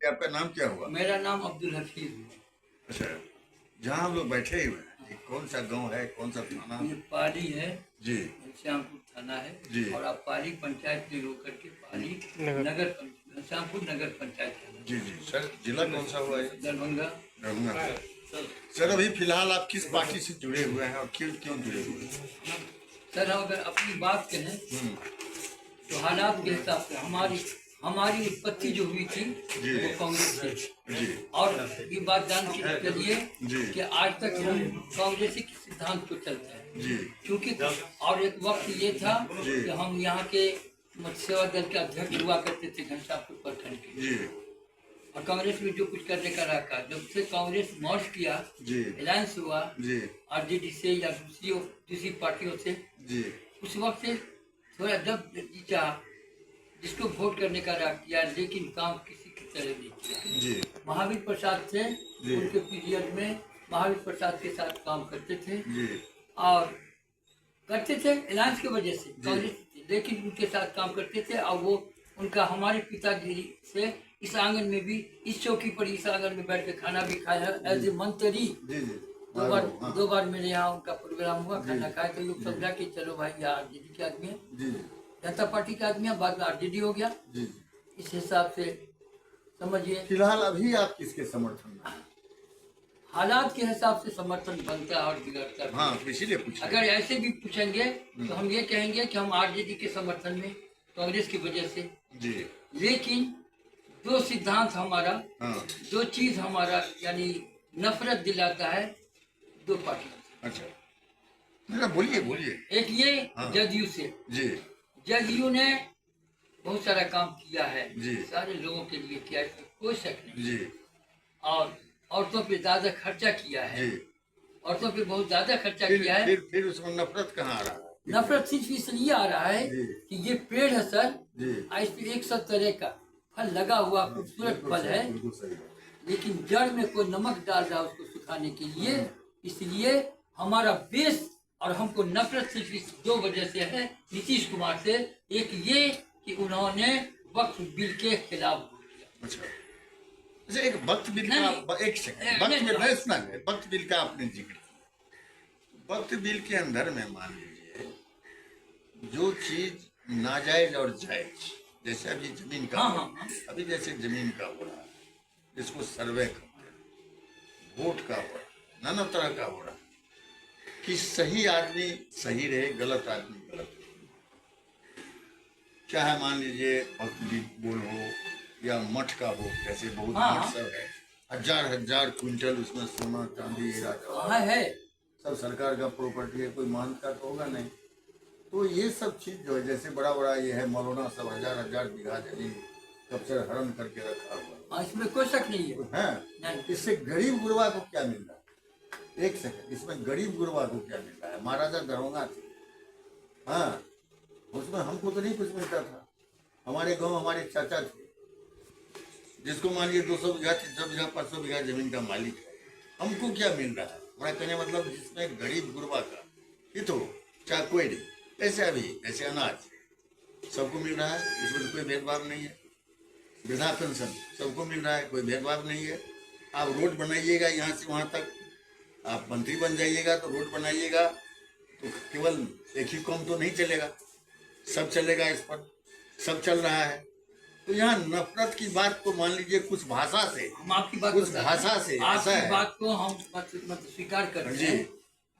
कि आपका नाम क्या हुआ? मेरा नाम अब्दुल हफीज है। अच्छा, जहाँ हम लोग बैठे हुए हैं, ये कौन सा गांव है, कौन सा थाना? ये पाली है, जी घनश्यामपुर थाना है। जी। और आप पाली पंचायत से होकर के पाली घनश्यामपुर नगर पंचायत है। जी जी सर, जिला कौन सा हुआ ये? दरभंगा। दरभंगा। सर अभी फिलहाल आप किस पार्टी से जुड़े हुए हैं और क्यों क्यों जुड़े हुए हैं? सर हम अगर अपनी बात कहें तो हालात के हिसाब से हमारी हमारी उत्पत्ति जो हुई थी जी। वो कांग्रेस से। जी और ये बात जान के चलिए जी। कि आज तक हम कांग्रेसी के सिद्धांत को चलते हैं। जी क्योंकि और एक वक्त ये था जी। कि हम यहाँ के सेवा दल के अध्यक्ष हुआ करते थे घनश्यामपुर प्रखंड के। जी और कांग्रेस में जो कुछ करने का रखा, जब से कांग्रेस मर्ज किया, जी अलायंस हुआ जी आरजेडी से या दूसरी पार्टियों से, जी उस वक्त से थोड़ा जब जीता जिसको वोट करने का रख किया, लेकिन काम किसी की तरह नहीं किया। जी महावीर प्रसाद थे, जी। उनके पीरियड में महावीर प्रसाद के साथ काम करते थे जी और करते थे अलायंस की वजह से कांग्रेस थी, लेकिन उनके साथ काम करते थे। और वो उनका हमारे पिताजी से इस आंगन में भी, इस चौकी पर इस आंगन में बैठ के खाना भी खाया है एज ए मंत्री। जी जी। दो बार मेरे यहाँ उनका प्रोग्राम हुआ, खाना खाया तो लोग समझा कि चलो भाई ये आरजेडी के आदमी है, जी जनता पार्टी के आदमी है, बाद में आरजेडी हो गया। जी। इस हिसाब से समझिए फिलहाल अभी आप किसके समर्थन में हैं? हालात के हिसाब से समर्थन बनता है और बिगड़ता है। हाँ तो इसीलिए पूछा। अगर ऐसे भी पूछेंगे तो हम ये कहेंगे कि हम आरजेडी के समर्थन में, कांग्रेस की वजह से। जी लेकिन जो सिद्धांत हमारा, हाँ। जो चीज हमारा यानी नफरत दिलाता है, दो पार्टी। अच्छा मेरा बोलिए बोलिए। एक ये हाँ। जदयू से, जी जदयू ने बहुत सारा काम किया है, जी। सारे लोगों के लिए किया, इसमें कोई शक नहीं। जी और औरतों पे ज्यादा खर्चा किया है, जी। औरतों पे बहुत ज्यादा खर्चा किया है। फिर उसमें नफरत कहाँ आ रहा है? नफरत सिर्फ इसलिए आ रहा है जी। कि ये पेड़ है सर, जी इस पे 100 तरह का फल लगा हुआ खूबसूरत फल है, बिल्कुल सही बात। लेकिन जड़ में कोई नमक डाल रहा है उसको सुखाने के लिए। इसलिए हमारा बेस और हमको नफरत सिर्फ इस दो वजह से है, नीतीश कुमार से। एक ये कि उन्होंने वक्फ बिल के खिलाफ वोट किया। अच्छा अच्छा, एक वक्त बिल नहीं, का एक सेकंड, नहीं, वक्त नहीं, बिल नहीं। नहीं सुना है, वक्त बिल का आपने जिक्र किया। वक्त बिल के अंदर में मान लीजिए जो चीज नाजायज और जायज, जैसे अभी जमीन का हाँ, हो हाँ, हाँ। अभी जैसे जमीन का हो रहा है, जिसको सर्वे करते हैं, वोट का हो रहा है, नाना तरह का हो रहा है, कि सही आदमी सही रहे, गलत आदमी गलत रहे। चाहे मान लीजिए वक्त बोल हो या मठ का हो, जैसे बहुत हाँ, मठ सब है, हजार हजार क्विंटल उसमें सोना चांदी हीरा हाँ है। सब सरकार का प्रॉपर्टी है, कोई मानता तो होगा नहीं। तो ये सब चीज जो है, जैसे बड़ा बड़ा ये है मौलाना सब हजार हजार बीघा जमीन कब्जा हरण करके रखा हुआ इसमें कोई शक नहीं है। है। नहीं। इससे गरीब गुरबा को क्या मिल रहा है? एक सेकंड, इसमें गरीब गुरबा को क्या मिल रहा है? महाराजा दरोगा थे, हाँ, उसमें हमको तो नहीं कुछ मिलता था। हमारे गांव हमारे चाचा थे, जिसको मान लीजिए 200 बीघा 300 बीघा 500 बीघा जमीन का मालिक है, हमको क्या मिल रहा है? हमारा कहने मतलब जिसमें गरीब गुरबा का हित हो, चाहे कोई नहीं, ऐसे अभी ऐसे अनाज सबको मिल रहा है, इसमें तो कोई भेदभाव नहीं है। वृद्धा पेंशन सबको मिल रहा है, कोई भेदभाव नहीं है। आप रोड बनाइएगा यहाँ से वहाँ तक, आप मंत्री बन जाइएगा तो रोड बनाइएगा तो केवल एक ही कौम तो नहीं चलेगा, सब चलेगा, इस पर सब चल रहा है। तो यहाँ नफरत की बात को मान लीजिए कुछ भाषा से, हम आपकी बात कुछ भाषा से ऐसा आपकी है। बात को हम मतलब स्वीकार करते जी। हैं,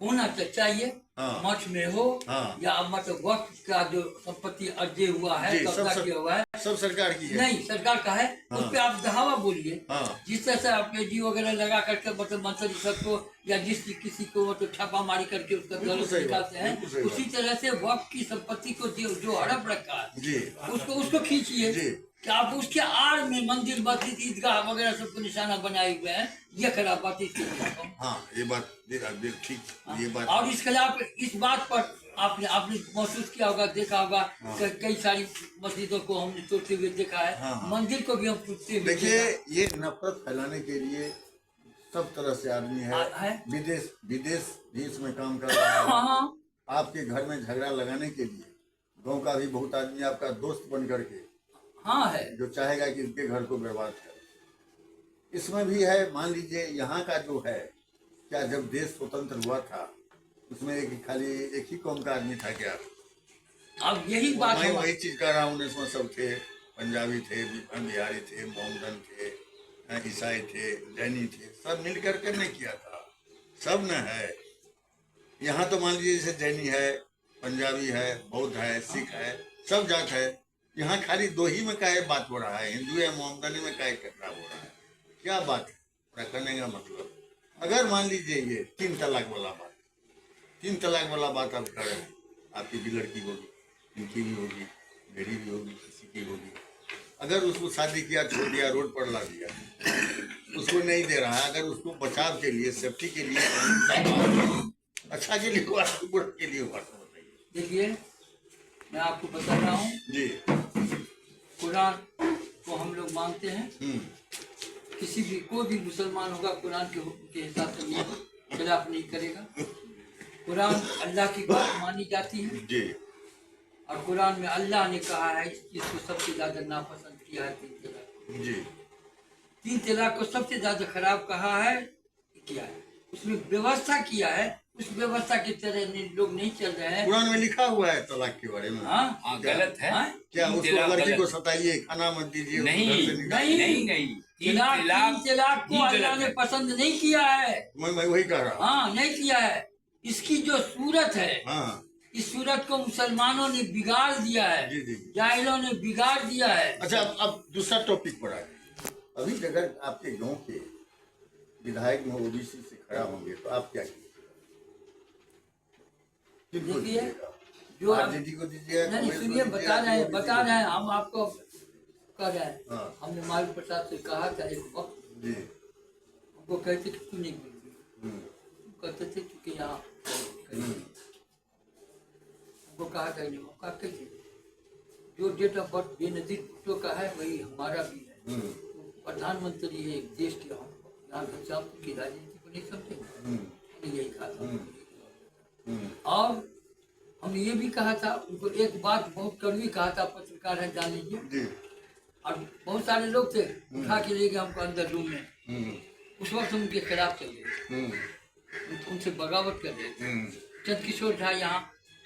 होना तो चाहिए। हाँ। मठ में हो हाँ। या मतलब वक्त का जो संपत्ति अर्जे हुआ है, जी, कब्जा किया हुआ है, सब सरकार की है। नहीं सरकार का है। हाँ। उस पे आप दावा बोलिए, हाँ। जिस तरह से आपने जी वगैरह लगा करके मतलब मंत्री सबको या जिस किसी को मतलब छापामारी करके उसका बिल्कुल गलत सही निकालते बात, हैं, बिल्कुल सही उसी तरह से वक्त की संपत्ति को जो हड़प रखा है जी उसको खींचिए जी। कि आप उसके आड़ में मंदिर मस्जिद ईदगाह वगैरह सबको निशाना बनाए हुए हैं, ये खराब बात है। इसके खिलाफ हम। हाँ ये बात ठीक, ये बात। और इस खिलाफ इस बात पर आपने महसूस किया होगा, देखा होगा, कई सारी मस्जिदों को हमने टूटते हुए देखा है। हाँ, हाँ। मंदिर को भी हम टूटते हुए देखिए देखा ये नफरत फैलाने के लिए सब तरह से आदमी है। विदेश विदेश भी इसमें काम कर रहा है। हाँ, आपके घर में झगड़ा लगाने के लिए गांव का भी बहुत आदमी आपका दोस्त बन करके हाँ है। जो चाहेगा कि इसके घर को बर्बाद करे। इसमें भी है, मान लीजिए यहाँ का जो है, क्या जब देश स्वतंत्र हुआ था उसमें खाली एक ही कौम का आदमी था क्या? अब यही बात मैं है। वही चीज कर रहा हूँ, उसमें सब थे, पंजाबी थे, बिहारी थे, मोहम्मदन थे, ईसाई थे, जैनी थे, सब मिल करके नहीं किया था, सब न है। यहाँ तो मान लीजिए जैसे जैनी है, पंजाबी है, बौद्ध है, सिख है, सब जात है। यहाँ खाली दो ही में काहे बात हो रहा है, हिंदू या मोहम्मदनी में काहे टकराव हो रहा है? क्या बात है पूरा करने का मतलब? अगर मान लीजिए ये 3 तलाक वाला बात, 3 तलाक वाला बात आप कर रहे हैं, आपकी भी लड़की होगी, इनकी भी होगी, मेरी भी होगी, किसी की होगी, अगर उसको शादी किया, छोड़ दिया, रोड पर ला दिया, उसको नहीं दे रहा है, अगर उसको बचाव के लिए, सेफ्टी के लिए, अच्छा के लिए हुआ, बुरा के लिए हुआ, तो बताइए। देखिए, मैं आपको बता रहा हूँ, जी, कुरान को हम लोग मानते हैं। किसी भी कोई भी मुसलमान होगा कुरान के हुक्म के हिसाब से नहीं खिलाफ नहीं करेगा। कुरान अल्लाह की बात मानी जाती है जी, और कुरान में अल्लाह ने कहा है इस चीज को सबसे ज्यादा नापसंद किया है 3 तलाक। जी, 3 तलाक को सबसे ज्यादा खराब कहा है, किया है, उसमें व्यवस्था किया है, उस व्यवस्था की तरह लोग नहीं चल रहे हैं। कुरान में लिखा हुआ है तलाक के बारे में। हाँ, गलत है। हाँ? क्या तीन उसको तलाक लड़की गलत को है। सताइए, खाना मत दीजिए, उसको नहीं, घर से निकालिए। नहीं तीन तलाक तलाक को अल्लाह ने पसंद नहीं किया है। मैं वही कह रहा हूँ। हाँ, नहीं किया है। इसकी जो सूरत है, हाँ, इस सूरत को मुसलमानों ने बिगाड़ दिया है, जी, जी। जाहिलों ने बिगाड़ दिया है। अच्छा, अब दूसरा टॉपिक पर आए। अभी अगर आपके गांव के विधायक में ओबीसी से खड़ा होंगे तो आप क्या कीजिएगा? किनको देखिए, दीजिएगा? जो आरजेडी को दीजिएगा? नहीं कांग्रेस को सुनिए, दीजिएगा, बता रहे हैं हम आपको कर रहे हैं। हाँ। हमने मालू प्रसाद से कहा था एक वक्त, जी, हमको कहते कि तू नहीं बोलती, हम्म, कहते थे चूंकि यहाँ हमको कहा था नहीं, मौका कैसे, जो date of birth Benazir Bhutto का है वही हमारा भी है। हम्म, प्रधानमंत्री है एक देश के, हम यहाँ घनश्यामपुर की राजनीति को नहीं समझेंगे, हमने यही कहा था। और हमने ये भी कहा था उनको, एक बात बहुत कड़वी कहा था, पत्रकार है जान लीजिए, जी, और बहुत सारे लोग थे, उठा के ले गए हमको अंदर रूम में। उस वक्त हम उनके खिलाफ चल गए, उनसे बगावत कर रहे थे। चंद किशोर झा यहाँ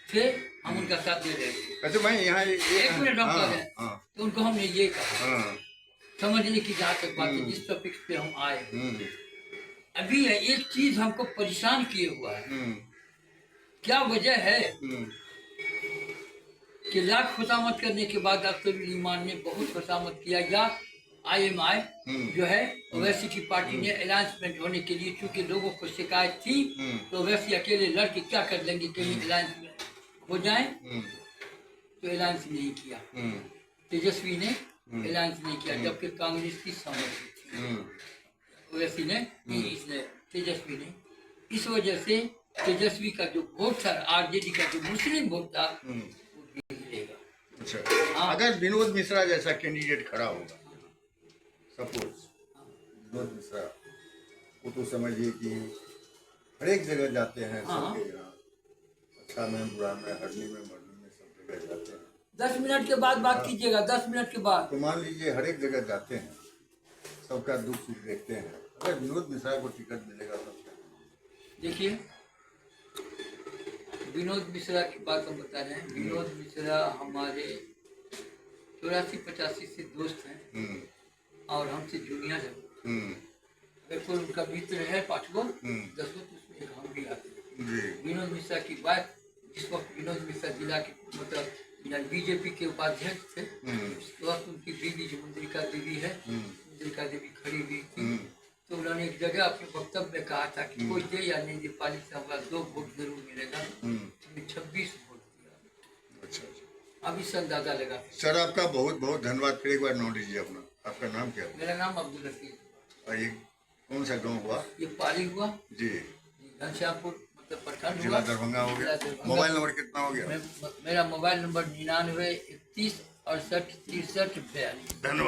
थे, हम उनका साथ दे रहे थे। अच्छा, मैं यहाँ एक मिनट हम हाँ, कह रहे हैं, हाँ, तो उनको हमने ये कहा, हाँ, समझने की जहाँ तक बात है, जिस टॉपिक पे हम आए, अभी है एक चीज हमको परेशान किए हुआ है। क्या वजह है कि लाख खुशामद करने के बाद अख्तर ईमान ने बहुत खुशामद किया, या IMI जो है ओवैसी की पार्टी ने अलायंसमेंट होने के लिए, चूंकि लोगों को शिकायत थी तो ओवैसी अकेले लड़के क्या कर लेंगे, कहीं अलायंस में हो जाए, तो अलायंस नहीं किया। तेजस्वी ने अलायंस नहीं किया, जबकि कांग्रेस की सहमति थी। ओवैसी ने इसने, तेजस्वी ने, इस वजह से तेजस्वी का जो वोट था, आरजेडी का जो मुस्लिम वोट था, वो गिरेगा। अच्छा, हाँ। अगर विनोद मिश्रा जैसा कैंडिडेट खड़ा होगा, सपोज विनोद मिश्रा, वो तो समझिए कि हर एक जगह जाते हैं, हाँ। सबके यहाँ, अच्छा में, बुरा में, हरनी में, मरनी में, सब जगह जाते हैं। 10 मिनट के बाद बात कीजिएगा, 10 मिनट के बाद। तो मान लीजिए हर एक जगह जाते हैं, सबका दुख सुख देखते हैं, अगर विनोद मिश्रा को टिकट मिलेगा तो क्या? देखिए, विनोद मिश्रा की बात हम बता रहे हैं। विनोद मिश्रा हमारे 84-85 से दोस्त हैं और हमसे जूनियर है। अगर कोई उनका मित्र है 5 गो 10 गो, तो उसमें एक हम भी आते हैं। विनोद मिश्रा की बात, जिस वक्त विनोद मिश्रा जिला के मतलब बीजेपी के उपाध्यक्ष थे, उस वक्त उनकी बीवी जो मुंद्रिका देवी है, मुंद्रिका देवी खड़ी हुई थी, तो उन्होंने एक जगह अपने वक्तव्य में कहा था कि कोई दे या नहीं दे, पाली से हमारा 2 वोट जरूर मिलेगा। हमने 26 वोट दिया। अच्छा, अब इससे अंदाजा लगा। सर आपका बहुत बहुत धन्यवाद। फिर एक बार नाम लीजिए अपना, आपका नाम क्या है? मेरा नाम अब्दुल रफीक। और ये कौन सा गांव हुआ? ये पाली हुआ जी, घनश्यामपुर, मतलब प्रखंड जिला हुआ, दरभंगा हो जिला गया। दरभंगा। मोबाइल नंबर कितना हो गया? मेरा मोबाइल नंबर 99 31 68 63 42। धन्यवाद।